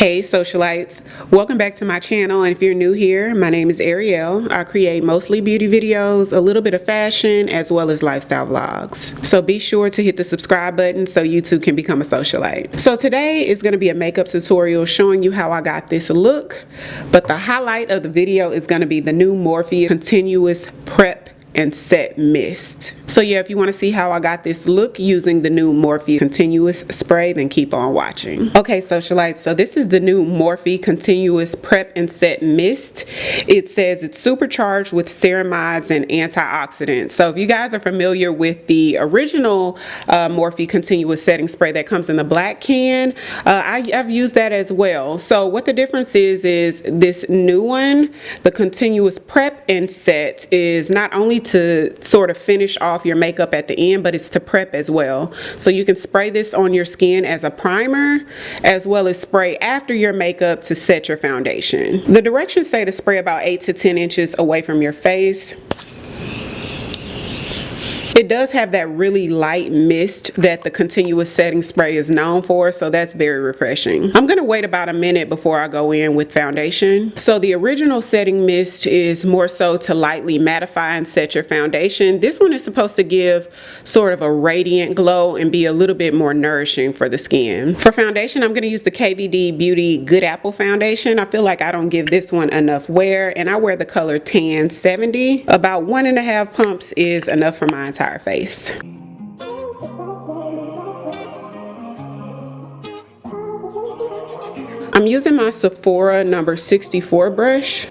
Hey socialites, welcome back to my channel, and if you're new here, my name is Ariel. I create mostly beauty videos, a little bit of fashion, as well as lifestyle vlogs. So be sure to hit the subscribe button so you too can become a socialite. So today is going to be a makeup tutorial showing you how I got this look, but the highlight of the video is going to be the new Morphe Continuous Prep and Set Mist. So yeah, if you want to see how I got this look using the new Morphe Continuous Spray, then keep on watching. Okay, socialites, so this is the new Morphe Continuous Prep and Set Mist. It says it's supercharged with ceramides and antioxidants. So if you guys are familiar with the original Morphe Continuous Setting Spray that comes in the black can, I've used that as well. So what the difference is this new one, the Continuous Prep and Set, is not only to sort of finish off your makeup at the end, but it's to prep as well. So you can spray this on your skin as a primer, as well as spray after your makeup to set your foundation. The directions say to spray about 8 to 10 inches away from your face. It does have that really light mist that the Continuous Setting Spray is known for, so that's very refreshing. I'm gonna wait about a minute before I go in with foundation. So the original setting mist is more so to lightly mattify and set your foundation. This one is supposed to give sort of a radiant glow and be a little bit more nourishing for the skin. For foundation, I'm gonna use the KVD Beauty Good Apple foundation. I feel like I don't give this one enough wear, and I wear the color Tan 70. About 1.5 pumps is enough for my entire face. I'm using my Sephora number 64 brush.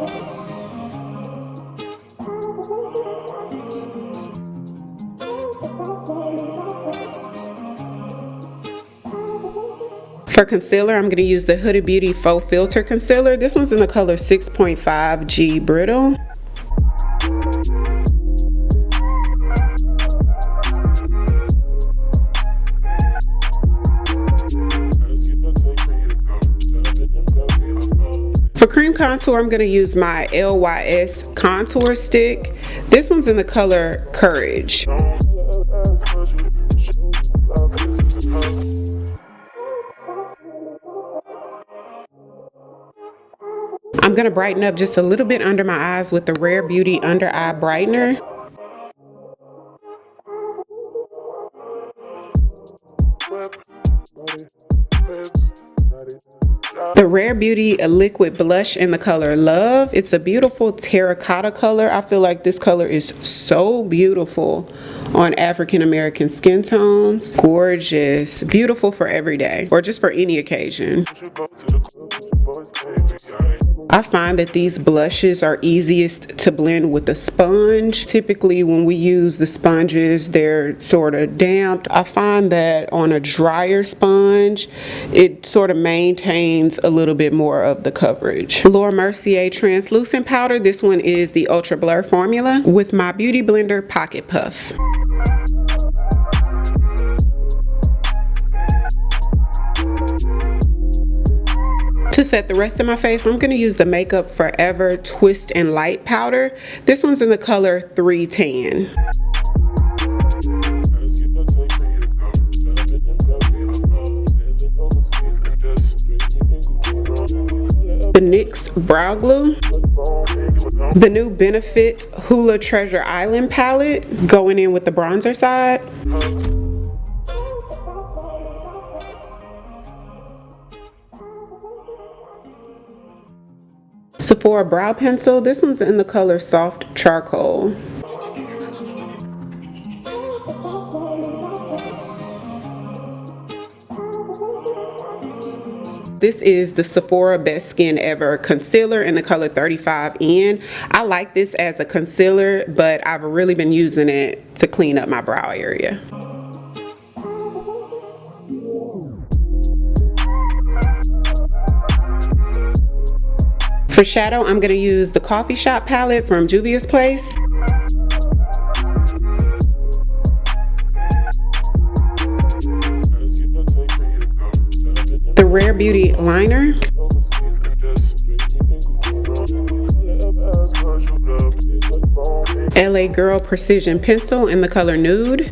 For concealer, I'm going to use the Huda Beauty Faux Filter Concealer. This one's in the color 6.5 G Brittle. For cream contour, I'm going to use my LYS contour stick. This one's in the color Courage. I'm going to brighten up just a little bit under my eyes with the Rare Beauty Under Eye Brightener. The Rare Beauty Liquid Blush in the color Love. It's a beautiful terracotta color. I feel like this color is so beautiful on African American skin tones. Gorgeous. Beautiful for every day or just for any occasion. I find that these blushes are easiest to blend with a sponge. Typically when we use the sponges, they're sort of damp. I find that on a drier sponge, it sort of maintains a little bit more of the coverage. Laura Mercier Translucent Powder. This one is the Ultra Blur formula with my Beauty Blender Pocket Puff. To set the rest of my face, I'm going to use the Makeup Forever Twist and Light powder. This one's in the color 310. The NYX Brow Glue. The new Benefit Hula Treasure Island palette, going in with the bronzer side. Sephora brow pencil. This one's in the color Soft Charcoal. This is the Sephora Best Skin Ever concealer in the color 35N. I like this as a concealer, but I've really been using it to clean up my brow area. For shadow, I'm going to use the Coffee Shop palette from Juvia's Place. The Rare Beauty liner. LA Girl Precision Pencil in the color Nude.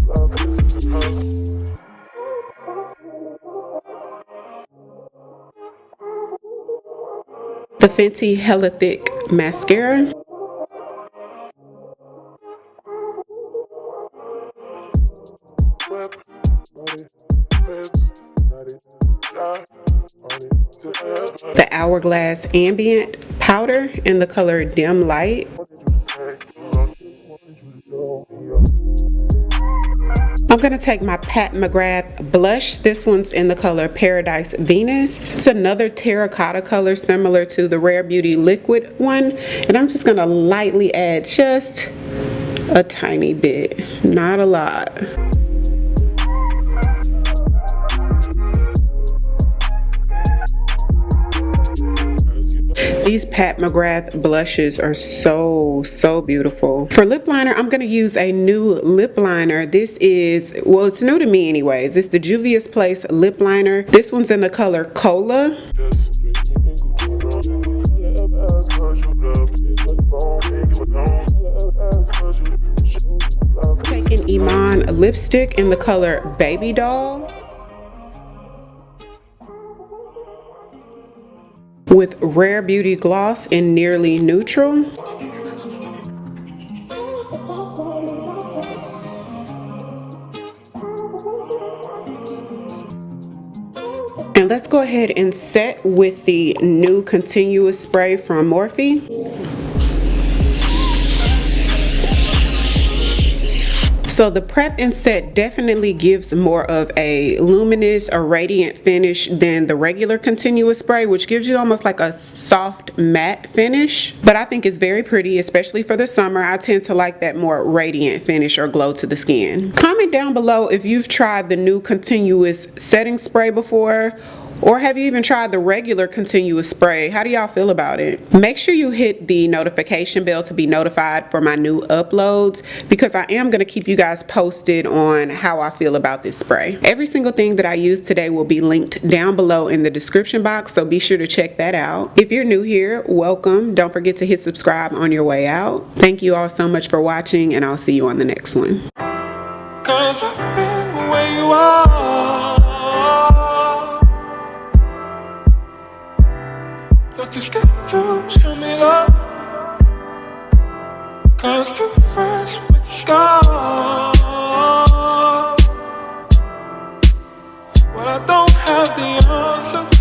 the Fenty Hella Thick mascara. The Hourglass Ambient powder in the color Dim Light. I'm going to take my Pat McGrath blush. This one's in the color Paradise Venus. It's another terracotta color similar to the Rare Beauty liquid one. And I'm just going to lightly add just a tiny bit, not a lot. These Pat McGrath blushes are so beautiful. For lip liner, I'm going to use a new lip liner. This is, well, it's new to me anyways. It's the Juvia's Place lip liner. This one's in the color Cola. Taking Iman lipstick in the color Baby Doll. With Rare Beauty gloss in Nearly Neutral. And let's go ahead and set with the new continuous spray from Morphe. So the prep and set definitely gives more of a luminous or radiant finish than the regular continuous spray, which gives you almost like a soft matte finish. But I think it's very pretty, especially for the summer. I tend to like that more radiant finish or glow to the skin. Comment down below if you've tried the new continuous setting spray before, or have you even tried the regular continuous spray? How do y'all feel about it? Make sure you hit the notification bell to be notified for my new uploads, because I am going to keep you guys posted on how I feel about this spray. Every single thing that I use today will be linked down below in the description box, so be sure to check that out. If you're new here, welcome. Don't forget to hit subscribe on your way out. Thank you all so much for watching, and I'll see you on the next one. 'Cause I've been where you are. You're too scared to show me love, 'cause too fresh with the scars. Well, I don't have the answers.